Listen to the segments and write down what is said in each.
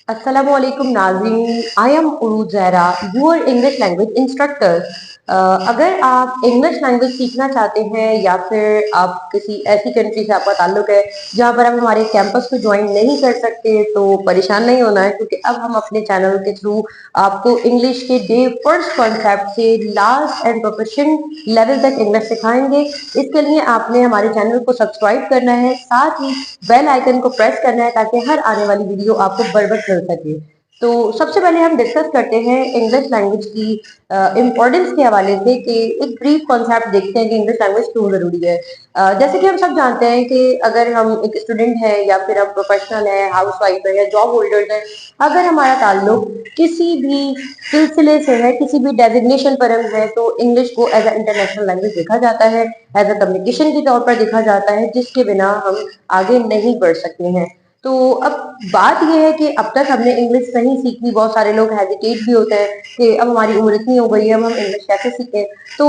अस्सलामुअलैकुम नाज़रीन, I am Uroo Zahra, your English language instructor. अगर आप इंग्लिश लैंग्वेज सीखना चाहते हैं या फिर आप किसी ऐसी कंट्री से आपका ताल्लुक है जहां पर आप हमारे कैंपस को ज्वाइन नहीं कर सकते तो परेशान नहीं होना है, क्योंकि अब हम अपने चैनल के थ्रू आपको इंग्लिश के डे फर्स्ट कॉन्सेप्ट से लास्ट एंड प्रोफेशन लेवल तक इंग्लिश सिखाएंगे। इसके लिए आपने हमारे चैनल को सब्सक्राइब करना है, साथ ही बेल आइकन को प्रेस करना है ताकि हर आने वाली वीडियो आपको बर वक्त मिल सके। तो सबसे पहले हम डिस्कस करते हैं इंग्लिश लैंग्वेज की इम्पोर्टेंस के हवाले से कि एक ब्रीफ कॉन्सेप्ट देखते हैं कि इंग्लिश लैंग्वेज क्यों जरूरी है। जैसे कि हम सब जानते हैं कि अगर हम एक स्टूडेंट है या फिर हम प्रोफेशनल है, हाउस वाइफ है या जॉब होल्डर्स है, अगर हमारा ताल्लुक किसी भी सिलसिले से है, किसी भी डेजिग्नेशन पर हम है, तो इंग्लिश को एज अ इंटरनेशनल लैंग्वेज देखा जाता है, एज अ कम्युनिकेशन के तौर पर देखा जाता है, जिसके बिना हम आगे नहीं बढ़ सकते हैं। तो अब बात यह है कि अब तक हमने इंग्लिश नहीं सीखी, बहुत सारे लोग हेजिटेट भी होते हैं कि अब हमारी उम्र इतनी हो गई है, अब हम इंग्लिश कैसे सीखें। तो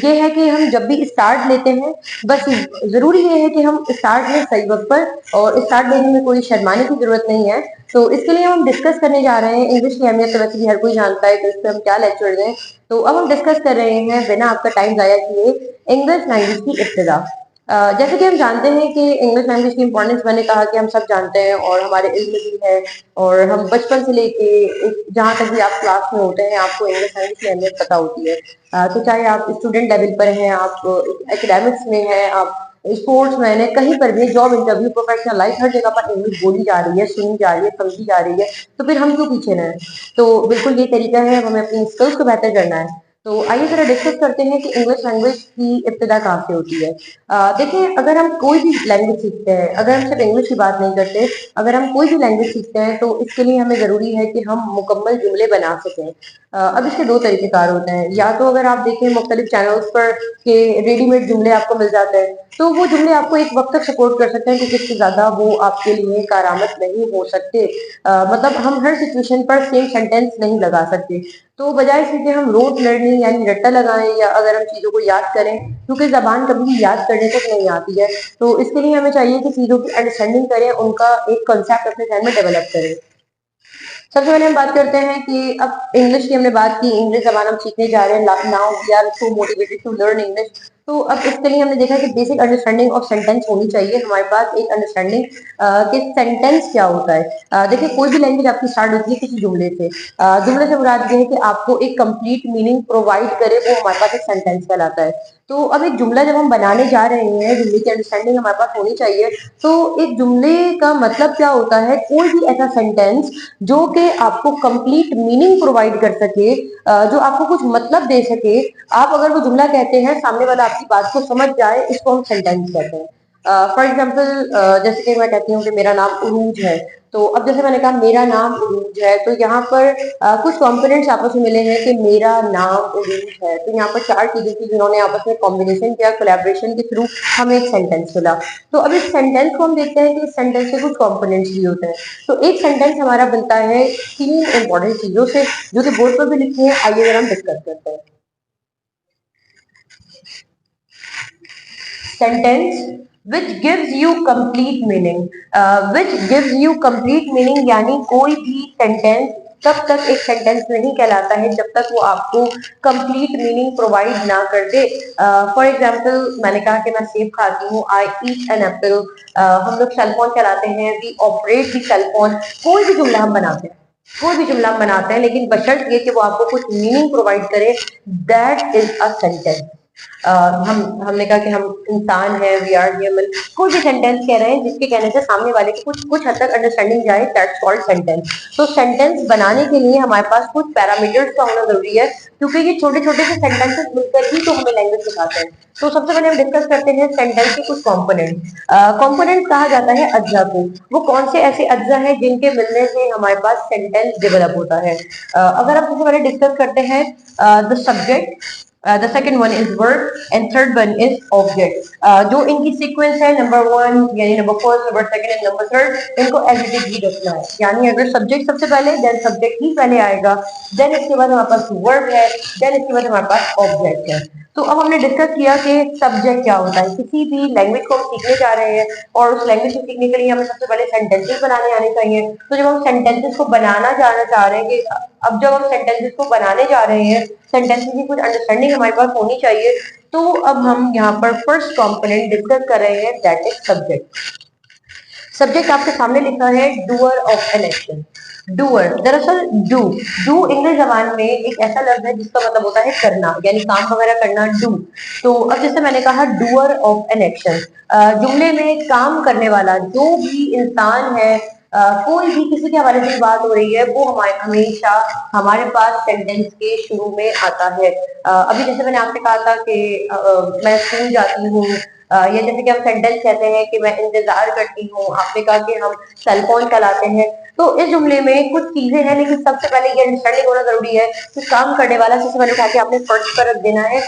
ये है कि हम जब भी स्टार्ट लेते हैं, बस जरूरी ये है कि हम स्टार्ट लें सही वक्त पर, और स्टार्ट लेने में कोई शर्माने की जरूरत नहीं है। तो इसके लिए हम डिस्कस करने जा रहे हैं। इंग्लिश की अहमियत तो वैसे भी हर कोई जानता है, तो इस पर हम क्या लेक्चर दें। तो अब हम डिस्कस कर रहे हैं बिना आपका टाइम जाया किए इंग्लिश लैंग्वेज की इब्तिदा। जैसे कि हम जानते हैं कि इंग्लिश लैंग्वेज की इंपॉर्टेंस मैंने कहा कि हम सब जानते हैं और हमारे इल्म में भी है, और हम बचपन से लेके जहाँ तक भी आप क्लास में होते हैं आपको इंग्लिश लैंग्वेज की अहमियत पता होती है। तो चाहे आप स्टूडेंट लेवल पर हैं, आप एकेडमिक्स में हैं, आप स्पोर्ट्स मैन है, कहीं पर भी जॉब इंटरव्यू प्रोफेशनल लाइफ हर जगह पर इंग्लिश बोली जा रही है, सुनी जा रही है, समझी जा रही है। तो फिर हम क्यों पीछे रहें। तो बिल्कुल ये तरीका है, हमें अपनी स्किल्स को बेहतर करना है। तो आइए जरा डिस्कस करते हैं कि इंग्लिश लैंग्वेज की इब्तिदा कहाँ से होती है। देखिए, अगर हम कोई भी लैंग्वेज सीखते हैं, अगर हम सिर्फ इंग्लिश की बात नहीं करते, अगर हम कोई भी लैंग्वेज सीखते हैं तो इसके लिए हमें जरूरी है कि हम मुकम्मल जुमले बना सकें। अब इसके दो तरीकेकार होते हैं, या तो अगर आप देखें मुख्तलिफ चैनल्स पर के रेडीमेड जुमले आपको मिल जाते हैं, तो वो जुमले आपको एक वक्त तक सपोर्ट कर सकते हैं, क्योंकि इससे ज्यादा वो आपके लिए कारआमद नहीं हो सकते। मतलब हम हर सिचुएशन पर सेम सेंटेंस नहीं लगा सकते। तो बजाय इसके कि हम रोट लर्निंग यानी रट्टा लगाएं, या अगर हम चीजों को याद करें, क्योंकि जबान कभी भी याद करने तक नहीं आती है, तो इसके लिए हमें चाहिए कि चीजों की अंडरस्टैंडिंग करें, उनका एक कॉन्सेप्ट अपने ध्यान में डेवलप करें। सबसे पहले हम बात करते हैं कि अब इंग्लिश की हमने बात की, इंग्लिश जबान हम सीखने जा रहे हैं, now we are so motivated to learn English. तो अब इसके लिए हमने देखा कि बेसिक अंडरस्टैंडिंग ऑफ सेंटेंस होनी चाहिए हमारे पास, एक अंडरस्टैंडिंग कि सेंटेंस क्या होता है। देखिए, कोई भी लैंग्वेज आपकी स्टार्ट होती है किसी जुमले से। जुमले से मुराद ये है कि आपको एक कंप्लीट मीनिंग प्रोवाइड करे, वो हमारे पास एक सेंटेंस कहलाता है। तो अब एक जुमला जब हम बनाने जा रहे हैं, जुमले की अंडरस्टैंडिंग हमारे पास होनी चाहिए। तो एक जुमले का मतलब क्या होता है, कोई भी ऐसा सेंटेंस जो कि आपको कंप्लीट मीनिंग प्रोवाइड कर सके, जो आपको कुछ मतलब दे सके। आप अगर वो जुमला कहते हैं, सामने वाला आपकी बात को समझ जाए, इसको हम सेंटेंस कहते हैं। फॉर एग्जाम्पल, जैसे कि मैं कहती हूँ कि मेरा नाम उरूज है, तो अब जैसे मैंने कहा मेरा नाम उरूज है, तो यहाँ पर कुछ कॉम्पोनेंट्स आपस में मिले हैं कि मेरा नाम उरूज है। तो यहाँ पर चार चीजें थी जिन्होंने आपस में कॉम्बिनेशन किया, कोलैबोरेशन के थ्रू हमें एक सेंटेंस मिला। तो अब इस सेंटेंस को हम देखते हैं कि इस सेंटेंस से कुछ कॉम्पोनेंट्स भी होते हैं। तो एक सेंटेंस हमारा बनता है तीन इंपॉर्टेंट चीजों से, जो कि बोर्ड पर भी लिखी है। आइए अगर हम डिस्कस करते हैं। Sentence which gives you complete meaning, which gives you complete meaning यानी कोई भी सेंटेंस तब तक एक सेंटेंस नहीं कहलाता है जब तक वो आपको कंप्लीट मीनिंग प्रोवाइड ना कर दे। फॉर एग्जाम्पल, मैंने कहा कि मैं सेब खाती हूँ, आई ईट एन एप्पल। हम लोग सेलफोन चलाते हैं, वी ऑपरेट दी सेलफोन। कोई भी जुमला हम बनाते हैं, कोई भी जुमला हम बनाते हैं, लेकिन बशर्त ये कि वो आपको कुछ मीनिंग प्रोवाइड करे, दैट इज अ सेंटेंस। हमने कहा कि हम इंसान हैं, वी आर ह्यूमन। कोई भी सेंटेंस कह रहे हैं जिसके कहने से सामने वाले की कुछ कुछ हद तक अंडरस्टैंडिंग जाए, दैट्स कॉल्ड सेंटेंस। तो सेंटेंस बनाने के लिए हमारे पास कुछ पैरामीटर्स का होना जरूरी है, क्योंकि ये छोटे छोटे से सेंटेंसेस मिलकर ही तो हमें लैंग्वेज सिखाते हैं। तो सबसे पहले हम डिस्कस करते हैं सेंटेंस के कुछ कंपोनेंट। कंपोनेंट कहा जाता है अज्जा को। वो कौन से ऐसे अज्जा हैं जिनके मिलने से हमारे पास सेंटेंस डेवलप होता है। अगर हम सबसे पहले डिस्कस करते हैं the subject, the second one is verb and third one is object। जो इनकी सीक्वेंस है, नंबर वन यानी number first, number second and number third, इनको एज इट इज ही रखना है। यानी अगर सब्जेक्ट सबसे पहले, देन सब्जेक्ट ही पहले आएगा, देन इसके बाद हमारे पास वर्ब है, देन इसके बाद हमारे पास ऑब्जेक्ट है। तो अब हमने डिस्कस किया कि सब्जेक्ट क्या होता है। किसी भी लैंग्वेज को हम सीखने जा रहे हैं और उस लैंग्वेज को सीखने के लिए हमें सबसे पहले सेंटेंसेस बनाने आने चाहिए। तो जब हम सेंटेंसेस को बनाना जाना चाह रहे हैं कि अब जब हम सेंटेंसेस को बनाने जा रहे हैं, सेंटेंसेस की कुछ अंडरस्टैंडिंग हमारे पास होनी चाहिए। तो अब हम यहाँ पर फर्स्ट कंपोनेंट डिस्कस कर रहे हैं, दैट इज सब्जेक्ट। सब्जेक्ट आपके सामने लिखा है doer of an action. Doer दरअसल डू इंग्लिश जबान में एक ऐसा लफ्ज है जिसका मतलब होता है करना, यानी काम वगैरह करना, डू। तो अब जैसे मैंने कहा डूअर ऑफ एन एक्शन, जुमले में काम करने वाला जो भी इंसान है, कोई भी किसी के हवाले से बात हो रही है, वो हमारे हमेशा हमारे पास सेंटेंस के शुरू में आता है। अभी जैसे मैंने आपसे कहा था कि मैं स्कूल जाती हूँ, या जैसे कि हम सेंटेंस कहते हैं कि मैं इंतजार करती हूँ, आपने कहा कि हम सेल फोन चलाते हैं। तो इस जुमले में कुछ चीजें हैं, लेकिन सबसे पहले ये अंडरस्टैंडिंग होना जरूरी है कि काम करने वाला सबसे पहले उठा के आपने फर्स्ट पर रख देना है,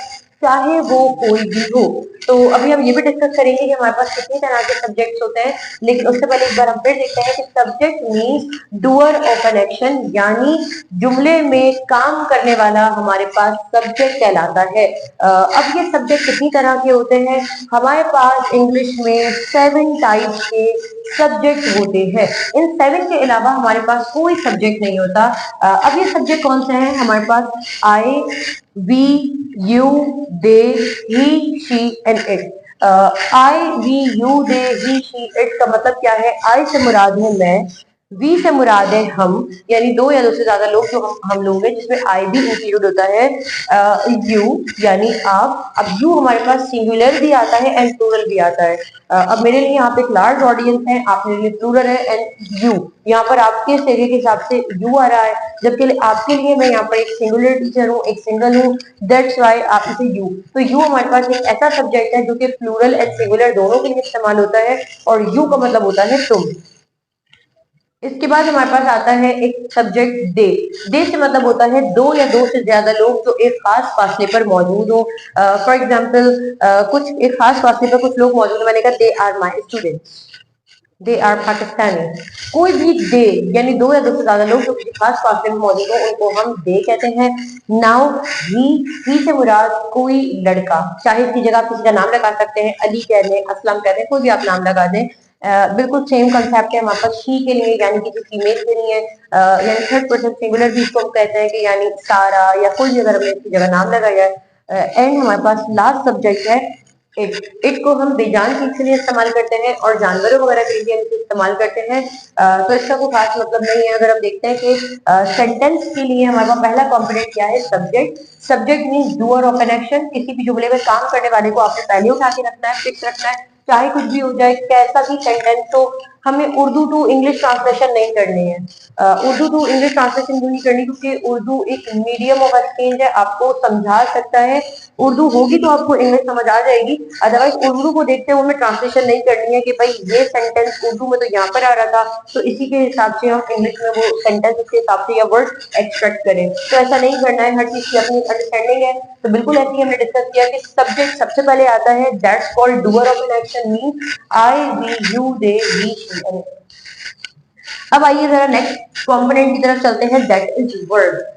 चाहे वो कोई भी हो। तो अभी हम ये भी डिस्कस करेंगे कि हमारे पास कितनी तरह के सब्जेक्ट्स होते हैं, लेकिन उससे पहले एक बार हम फिर देखते हैं कि subject means doer of an action, यानी जुमले में काम करने वाला हमारे पास सब्जेक्ट कहलाता है। अब ये सब्जेक्ट कितनी तरह के होते हैं? हमारे पास इंग्लिश में 7 टाइप्स के सब्जेक्ट होते हैं। इन 7 के अलावा हमारे पास कोई सब्जेक्ट नहीं होता। अब ये सब्जेक्ट कौन से हैं? हमारे पास I, we, you, they, he, she and it. I, we, you, they, he, she, it का मतलब क्या है? आई से मुराद है मैं, वी से मुराद है हम, यानी दो या दो से ज्यादा लोग जो हम लोग हैं, जिसमें आई भी इंक्लूड होता है। यू यानी आप। अब यू हमारे पास सिंगुलर भी आता है एंड प्लूरल भी आता है। अब मेरे लिए यहाँ पे एक लार्ज ऑडियंस है, आप मेरे लिए प्लूरल है एंड यू, यहाँ पर आपके एरिया के हिसाब से यू आ रहा है, जबकि आपके लिए मैं यहाँ पर एक सिंगुलर टीचर हूँ, एक सिंगल हूँ, दैट्स व्हाई आप इसे यू। तो यू हमारे पास एक ऐसा सब्जेक्ट है जो कि प्लूरल एंड सिंगुलर दोनों के लिए इस्तेमाल होता है, और यू का मतलब होता है तुम। इसके बाद हमारे पास आता है एक सब्जेक्ट दे। दे से मतलब होता है दो या दो से ज्यादा लोग जो एक खास फासले पर मौजूद हो। फॉर एग्जाम्पल कुछ एक खास फासले पर कुछ लोग मौजूद है, मैंने कहा they are my students, they are Pakistani. कोई भी दे यानी दो या दो से ज्यादा लोग जो किसी खास फासले में मौजूद हो, उनको हम दे कहते हैं। नाउ ही से मुराद कोई लड़का, चाहे इसकी जगह आप किसी का नाम लगा सकते हैं, अली कह दें, असलम कह दें, कोई भी आप नाम लगा दें। बिल्कुल सेम कंसेप्ट है हमारे पास शी के लिए, यानी किसी फीमेल के लिए, यानी थर्ड पर्सन सिंगुलर भी इसको हम कहते हैं कि यानी सारा या कोई भी अगर हमने इसकी जगह नाम लगाया है। एंड हमारे पास लास्ट सब्जेक्ट है इट को हम बेजान चीज के लिए इस्तेमाल करते हैं और जानवरों वगैरह के लिए हम इस्तेमाल करते हैं। तो इसका कोई खास मतलब नहीं है। अगर हम देखते हैं कि सेंटेंस के लिए हमारे पास पहला कॉम्पोनेंट क्या है? Subject. Subject means doer of an action. किसी भी जुमले में काम करने वाले को आपने पहले उठा के रखना है, फिक्स रखना है, चाहे कुछ भी हो जाए, कैसा भी सेंटेंस हो। हमें उर्दू टू इंग्लिश ट्रांसलेशन नहीं करनी है। उर्दू टू इंग्लिश ट्रांसलेशन क्यों नहीं करनी? क्योंकि उर्दू एक मीडियम ऑफ एक्सचेंज है, आपको समझा सकता है। उर्दू होगी तो आपको इंग्लिश समझ आ जाएगी, अदरवाइज उर्दू को देखते हुए हमें ट्रांसलेशन नहीं करनी है कि भाई ये सेंटेंस उर्दू में तो यहाँ पर आ रहा था, तो इसी के हिसाब से हम इंग्लिश में वो सेंटेंस उसके हिसाब से या वर्ड एक्सट्रैक्ट करें। तो ऐसा नहीं करना है, हर चीज की अपनी अंडरस्टैंडिंग है। तो बिल्कुल ऐसे ही हमने डिस्कस किया कि सब्जेक्ट सबसे पहले आता है, that's called doer of an action, mean I, we, you, they, he, she. अब आइए जरा नेक्स्ट कंपोनेंट की तरफ चलते हैं, दैट इज वर्ब।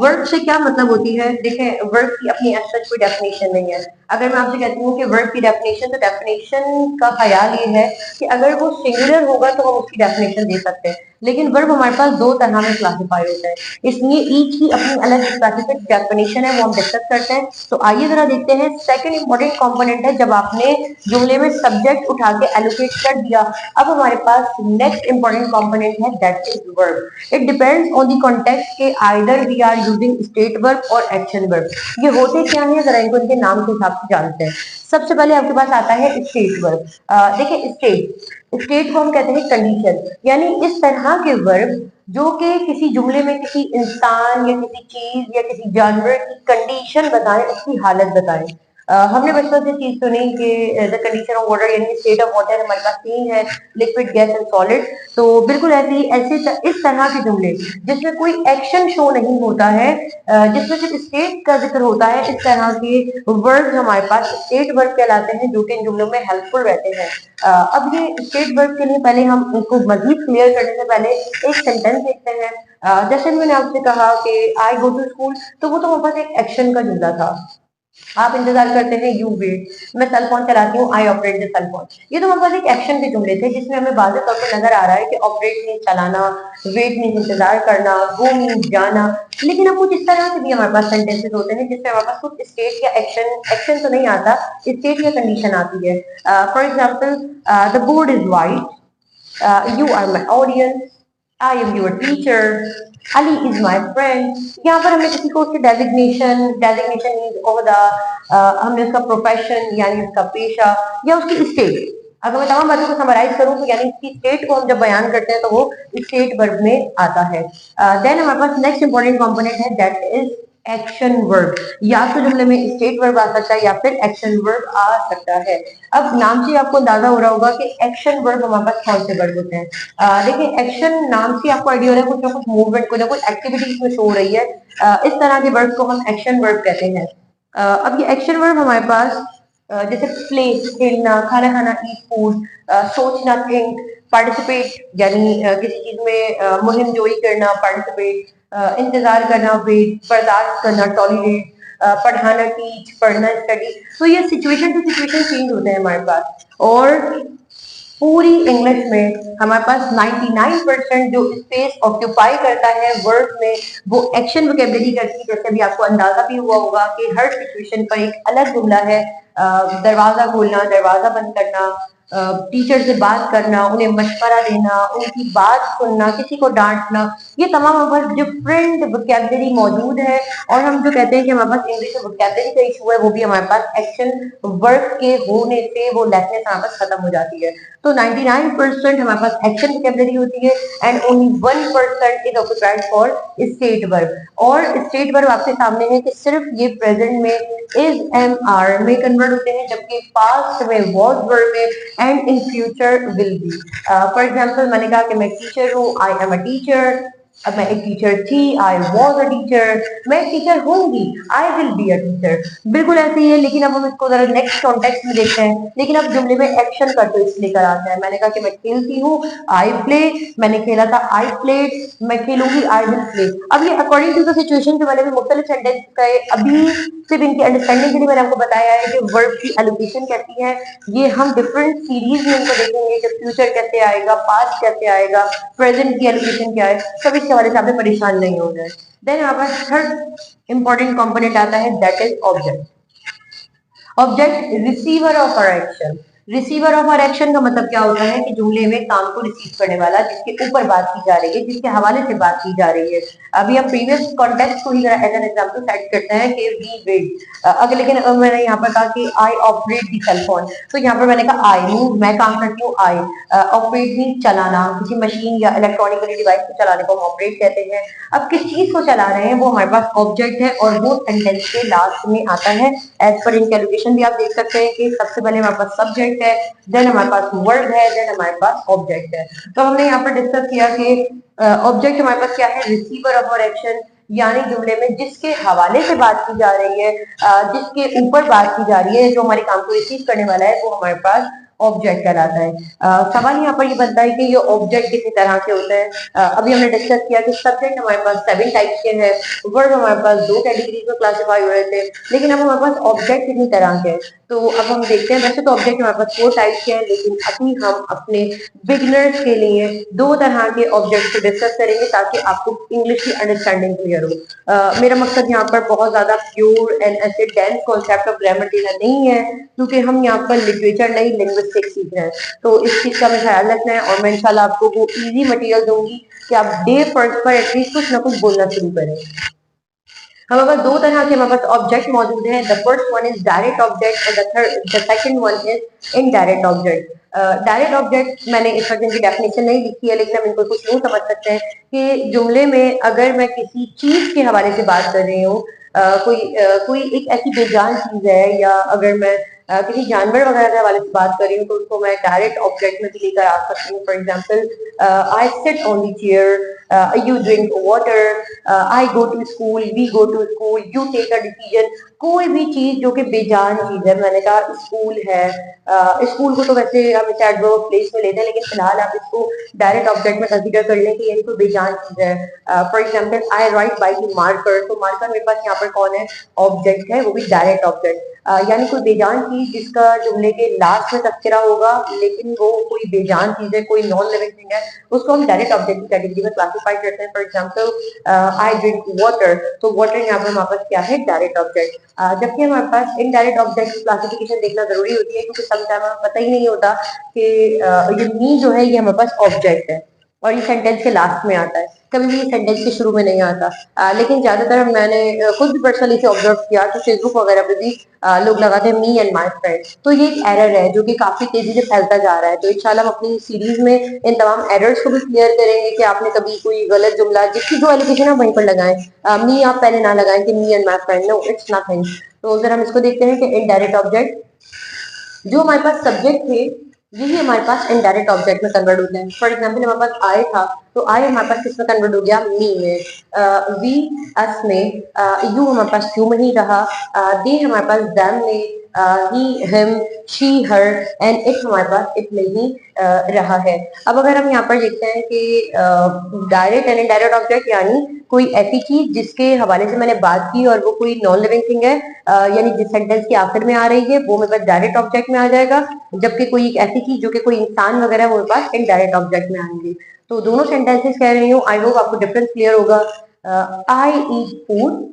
वर्ब से क्या मतलब होती है? देखें, वर्ब की अपनी ऐसा कोई डेफिनेशन नहीं है। अगर मैं आपसे कहती हूँ कि वर्ब की डेफिनेशन, तो डेफिनेशन का ख्याल ये है कि अगर वो सिंगुलर होगा तो हम उसकी डेफिनेशन दे सकते हैं, लेकिन वर्ब हमारे पास दो तरह में क्लासिफाई होता है, इसलिए ईच की अपनी अलग स्पेसिफिक डेफिनेशन है, वो हम डिस्कस करते हैं। तो आइए जरा देखते हैं। सेकंड इंपॉर्टेंट कंपोनेंट है जब आपने जुमले में सब्जेक्ट उठा के एलोकेट कर दिया। अब हमारे पास नेक्स्ट इंपॉर्टेंट कंपोनेंट है, that is verb. It depends on the context के either we are using state verb और एक्शन वर्ब। ये होते क्या है, जरा इनको इनके नाम के हिसाब से जानते हैं। सबसे पहले आपके पास आता है स्टेट वर्ब। देखिए, स्टेट को हम कहते हैं कंडीशन, यानी इस तरह के वर्ब जो कि किसी जुमले में किसी इंसान या किसी चीज या किसी जानवर की कंडीशन बताएं, उसकी हालत बताएं। हमने बचपन से चीज सुनी कि द कंडीशन ऑफ वाटर, यानी स्टेट ऑफ वाटर हमारे पास तीन है, लिक्विड, गैस एंड सॉलिड। तो बिल्कुल इस तरह के जुमले जिसमें कोई एक्शन शो नहीं होता है, जिसमें सिर्फ स्टेट का जिक्र होता है, इस तरह के वर्ड हमारे पास स्टेट वर्ब कहलाते हैं, जो कि इन जुमलों में हेल्पफुल रहते हैं। अब ये स्टेट वर्ब के लिए पहले हम इनको मजीद क्लियर करने से पहले एक सेंटेंस देखते हैं। जैसे मैंने आपसे कहा कि आई गो टू स्कूल, तो वो तो हमारे पास एक एक्शन का जुमला था। आप इंतजार करते हैं, यू वेट। मैं सेल फोन चलाती हूँ, I operate the cell phone. ये तो हमारे पास एक एक्शन के जुमले थे जिसमें हमें वाज़ेह तौर पर नजर आ रहा है कि ऑपरेट मीन चलाना, वेट मीन इंतजार करना, गो मीन जाना। लेकिन अब कुछ इस तरह से भी हमारे पास सेंटेंसेस होते हैं जिसमें हमारे पास कुछ स्टेट या एक्शन एक्शन तो नहीं आता, स्टेट या कंडीशन आती है। For example, the board is white, you are my audience, I am your teacher, Ali is my friend। यहाँ पर हमने किसी को उसके डेजिग्नेशन, डेजिग्नेशन मीन्स ओहदा, हमने उसका प्रोफेशन यानी उसका पेशा या उसकी स्टेट, अगर मैं तमाम बातों को समराइज करूं तो यानी इसकी स्टेट को हम जब बयान करते हैं तो वो स्टेट वर्ब में आता है। देन हमारे पास नेक्स्ट इंपॉर्टेंट कंपोनेंट है दैट इज एक्शन वर्ब। या तो जुमले में स्टेट वर्ब आ सकता है या फिर एक्शन वर्ब आ सकता है। अब नाम से आपको अंदाजा हो रहा होगा कि एक्शन वर्ब हमारे पास कौन से वर्ब होते हैं। देखिए, एक्शन नाम से आपको आइडिया हो रहा है कुछ ना कुछ मूवमेंट, कुछ ना कुछ एक्टिविटी इसमें शो हो रही है। इस तरह के वर्ब को हम एक्शन वर्ब कहते हैं। अब ये एक्शन वर्ब हमारे पास जैसे प्ले खेलना, खाना खाना ईट फूड, सोचना थिंक, पार्टिसिपेट यानी किसी चीज में मुहिम जोई करना पार्टिसिपेट, इंतजार करना वेट, बर्दाश्त करना टॉलरेट, पढ़ाना टीच, पढ़ना स्टडी। तो ये सिचुएशन टू सिचुएशन चेंज होते हैं हमारे पास। और पूरी इंग्लिश में हमारे पास 99% जो स्पेस ऑक्यूपाई करता है वर्ड में वो एक्शन वोकेबलरी करती है। जैसे भी आपको अंदाजा भी हुआ होगा कि हर सिचुएशन पर एक अलग जुमला है। दरवाजा खोलना, दरवाजा बंद करना, टीचर से बात करना, उन्हें मशवरा देना, उनकी बात सुनना, किसी को डांटना, ये तमाम हमारे पास डिफरेंट वोकेबलरी मौजूद है। और हम जो कहते हैं कि हमारे पास इंग्लिश में वोकेबलरी का इशू है वो भी हमारे पास एक्शन वर्ब के होने से वो लेसनेस हमारे पास खत्म हो जाती है। तो 99% हमारे पास एक्शन वोकेबलरी होती है and only 1% is occupied for state verb. और स्टेट वर्ब आपके सामने है कि सिर्फ ये प्रेजेंट में इज एम आर में कन्वर्ट होते हैं, जबकि पास्ट में वॉज वर्ब में and in future will be. For example, मैंने कहा कि मैं टीचर हूँ, आई एम अ टीचर। अब मैं एक टीचर थी, आई वॉज अ टीचर। मैं एक टीचर होंगी, I will be a teacher. बिल्कुल ऐसे ही है, लेकिन अब हम इसको जरा नेक्स्ट कॉन्टेक्स्ट में देखते हैं। लेकिन अब जुमले में एक्शन का ट्विस्ट लेकर आता है। मैंने कहा कि मैं खेलती हूँ, आई प्ले। मैंने खेला था, आई प्लेड। मैं खेलूंगी, आई विल प्ले। अब ये अकॉर्डिंग टू द सिचुएशन जो मैंने भी मुख्तलिफ सेंटेंस का अभी सिर्फ इनकी अंडरस्टैंडिंग के लिए मैंने आपको बताया है कि वर्ब की एलोकेशन कैसी है। ये हम डिफरेंट सीरीज में इनको देखेंगे कि फ्यूचर कैसे आएगा, पास्ट कैसे आएगा, प्रेजेंट की एलोकेशन क्या है। सब इसके हवाले से आपने परेशान नहीं हो जाए। देन यहाँ पर थर्ड इंपॉर्टेंट कंपोनेंट आता है that is object. Object receiver of our action. Receiver of our action का मतलब क्या होता है कि जुमले में काम को रिसीव करने वाला, जिसके ऊपर बात की जा रही है, जिसके हवाले से बात की जा रही है। अभी हम प्रीवियस कॉन्टेक्स्ट को ही एज एन एग्जांपल सेट करते हैं कि वी वेट। अगर लेकिन मैंने यहाँ पर कहा कि I operate the cell phone, तो यहाँ पर मैंने कहा आई मीन मैं काम करती हूँ, आई ऑपरेट मीन चलाना, किसी मशीन या इलेक्ट्रॉनिकली डिवाइस को चलाने को हम ऑपरेट कहते हैं। अब किस चीज को चला रहे हैं वो हमारे पास ऑब्जेक्ट है और वो सेंटेंस के लास्ट में आता है। एज पर इनकी एलोकेशन भी आप देख सकते हैं कि सबसे पहले हमारे पास सब्जेक्ट है, देन हमारे पास वर्ब है, देन हमारे पास ऑब्जेक्ट है। तो हमने यहाँ पर डिस्कस किया कि ऑब्जेक्ट हमारे पास क्या है, रिसीवर ऑफ आवर एक्शन, यानी जुमले में जिसके हवाले से बात की जा रही है, जिसके ऊपर बात की जा रही है, जो हमारे काम को रिसीव करने वाला है, वो हमारे पास ऑब्जेक्ट कहलाता है। सवाल यहाँ पर ये बनता है कि ये ऑब्जेक्ट किसी तरह के होते हैं। अभी हमने डिस्कस किया कि सब्जेक्ट हमारे पास 7 टाइप्स के हैं, वर्ब हमारे पास 2 कैटेगरीज में क्लासिफाई हुए थे, लेकिन अब हमारे पास ऑब्जेक्ट कितनी तरह के हैं। तो अब हम देखते हैं, वैसे तो ऑब्जेक्ट हमारे पास 4 टाइप्स के हैं, लेकिन अभी हम अपने बिगिनर्स के लिए 2 तरह के ऑब्जेक्ट को डिस्कस करेंगे ताकि आपको इंग्लिश की अंडरस्टैंडिंग क्लियर हो। मेरा मकसद यहाँ पर बहुत ज्यादा प्योर एंड ऐसे डेंस कॉन्सेप्ट ऑफ ग्रामर देना नहीं है, क्योंकि हम यहाँ पर लिटरेचर नहीं लिंग्विस्टिक सीख रहे हैं। तो इस चीज का मैं ख्याल रखना है और मैं इंशाल्लाह आपको वो इजी मटेरियल दूंगी कि आप डे फर्स्ट पर एटलीस्ट कुछ ना कुछ बोलना शुरू करें। हमारे पास 2 तरह के हमारे पास ऑब्जेक्ट मौजूद हैं। The first one is direct object and the second one is indirect object. Direct object मैंने इस वक्त इनकी डेफिनेशन नहीं लिखी है, लेकिन हम इनको कुछ यूं समझ सकते हैं कि जुमले में अगर मैं किसी चीज के हवाले से बात कर रही हूँ, कोई एक ऐसी बेजान चीज है, या अगर मैं किसी जानवर वगैरह के हवाले से बात कर रही हूँ तो उसको मैं डायरेक्ट ऑब्जेक्ट में भी लेकर आ सकती हूँ। For example, I sit on the chair, you drink water, I go to school, we go to school, you take a decision. कोई भी चीज जो कि बेजान चीज है, मैंने कहा स्कूल है, स्कूल को तो वैसे हम इसे एडवर्ब प्लेस में लेते हैं, लेकिन फिलहाल आप इसको डायरेक्ट ऑब्जेक्ट में कंसीडर कर लें कि ये कोई बेजान चीज है। For example, I right by marker, तो मार्कर मेरे पास यहाँ पर कौन है, ऑब्जेक्ट है, वो भी डायरेक्ट ऑब्जेक्ट। यानी कोई बेजान चीज जिसका जुमले के लास्ट में तस्करा होगा लेकिन वो कोई बेजान चीज है, कोई नॉन लिविंग थिंग है, उसको हम डायरेक्ट ऑब्जेक्ट की कैटेगरी में क्लासिफाई करते हैं। For example, I drink water, तो वाटर यहाँ पर हमारे पास क्या है, डायरेक्ट ऑब्जेक्ट। जबकि हमारे पास इनडायरेक्ट ऑब्जेक्ट क्लासिफिकेशन देखना जरूरी होती है, क्योंकि समटाइम हमें पता ही नहीं होता कि ये मी जो है ये हमारे पास ऑब्जेक्ट है और ये सेंटेंस के लास्ट में आता है, कभी भी ये सेंटेंस के शुरू में नहीं आता। लेकिन ज्यादातर मैंने खुद भी पर्सनली से ऑब्जर्व किया कि फेसबुक वगैरह पे भी लोग लगाते हैं मी एंड माय फ्रेंड, तो ये एक एरर है जो कि काफी तेजी से फैलता जा रहा है। तो इंशाल्लाह हम अपनी सीरीज में इन तमाम एरर्स को भी क्लियर करेंगे कि आपने कभी कोई गलत जुमला, जिसकी जो एलिगेशन है वहीं पर लगाएं, मी आप पहले ना लगाएं कि me and my friend, no it's nothing. तो अगर हम इसको देखते हैं कि इनडायरेक्ट ऑब्जेक्ट जो हमारे पास सब्जेक्ट थे यही हमारे पास इनडायरेक्ट ऑब्जेक्ट में कन्वर्ट होते हैं। फॉर एग्जाम्पल, हमारे पास आए था तो आए हमारे पास किस में कन्वर्ट हो गया, मी में, वी अस में, यू हमारे पास यू में ही रहा, दे हमारे पास देम में, he him she her, and it हमारे पास इट में ही रहा है। अब अगर हम यहाँ पर देखते हैं कि डायरेक्ट एंड इनडायरेक्ट ऑब्जेक्ट यानी कोई ऐसी चीज जिसके हवाले से मैंने बात की और वो कोई नॉन लिविंग थिंग है, यानी जिस सेंटेंस के आखिर में आ रही है वो मेरे पास डायरेक्ट ऑब्जेक्ट में आ जाएगा, जबकि कोई एक ऐसी चीज जो कि कोई इंसान वगैरह वो मेरे पास इनडायरेक्ट ऑब्जेक्ट में आएंगे। तो दोनों सेंटेंसेस कह रही हूँ, आई होप आपको डिफरेंस क्लियर होगा। आई ईट फूड,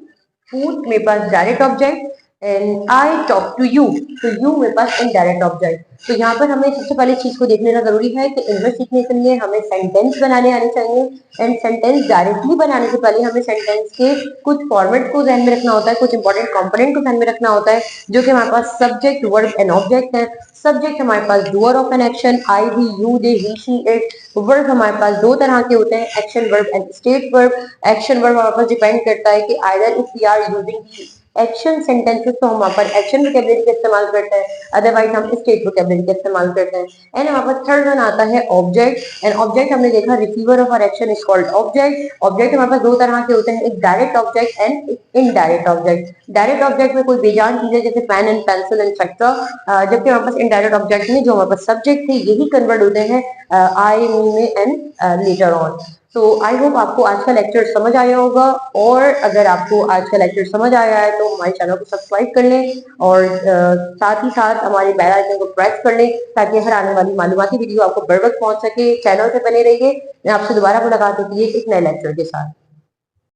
फूड मेरे पास direct object, and I talk to you, तो यू मेरे पास इनडायरेक्ट ऑब्जेक्ट। तो यहाँ पर हमें सबसे पहले चीज को देख लेना जरूरी है कि इंग्लिश सीखने के लिए हमें सेंटेंस बनाने आने चाहिए, एंड सेंटेंस डायरेक्टली बनाने से पहले हमें सेंटेंस के कुछ फॉर्मेट को ध्यान में रखना होता है, कुछ इंपॉर्टेंट कंपोनेंट को ध्यान में रखना होता है, जो कि हमारे पास सब्जेक्ट वर्ब एंड ऑब्जेक्ट है। सब्जेक्ट हमारे पास doer of an action, I he you they he she it. Verb हमारे पास दो तरह के होते हैं, action verb and state verb. Action verb हमारे पास डिपेंड करता है कि either if we are using action sentences तो हम वहां पर एक्शन वोकैबुलरी का इस्तेमाल करते हैं, अदरवाइज हम स्टेट वोकैबुलरी का इस्तेमाल करते हैं। एंड हमारे पास थर्ड वन आता है ऑब्जेक्ट, एंड ऑब्जेक्ट हमने देखा receiver of our action is called object. Object हमारे पास दो तरह के होते हैं, एक direct object and indirect object. Direct object में कोई बेजान चीजें जैसे पेन एंड पेंसिल एक्सेट्रा, जबकि हमारे पास इनडायरेक्ट ऑब्जेक्ट में जो हमारे पास सब्जेक्ट थे यही कन्वर्ट होते हैं आई मी में एंड लेटर ऑन। तो आई होप आपको आज का लेक्चर समझ आया होगा, और अगर आपको आज का लेक्चर समझ आया है तो हमारे चैनल को सब्सक्राइब कर लें और साथ ही साथ हमारे बेल आइकन को प्रेस कर लें ताकि हर आने वाली मालूमाती वीडियो आपको बर वक्त पहुंच सके। चैनल से बने रहिए, मैं आपसे दोबारा मुलाकात होती है एक नए लेक्चर के साथ।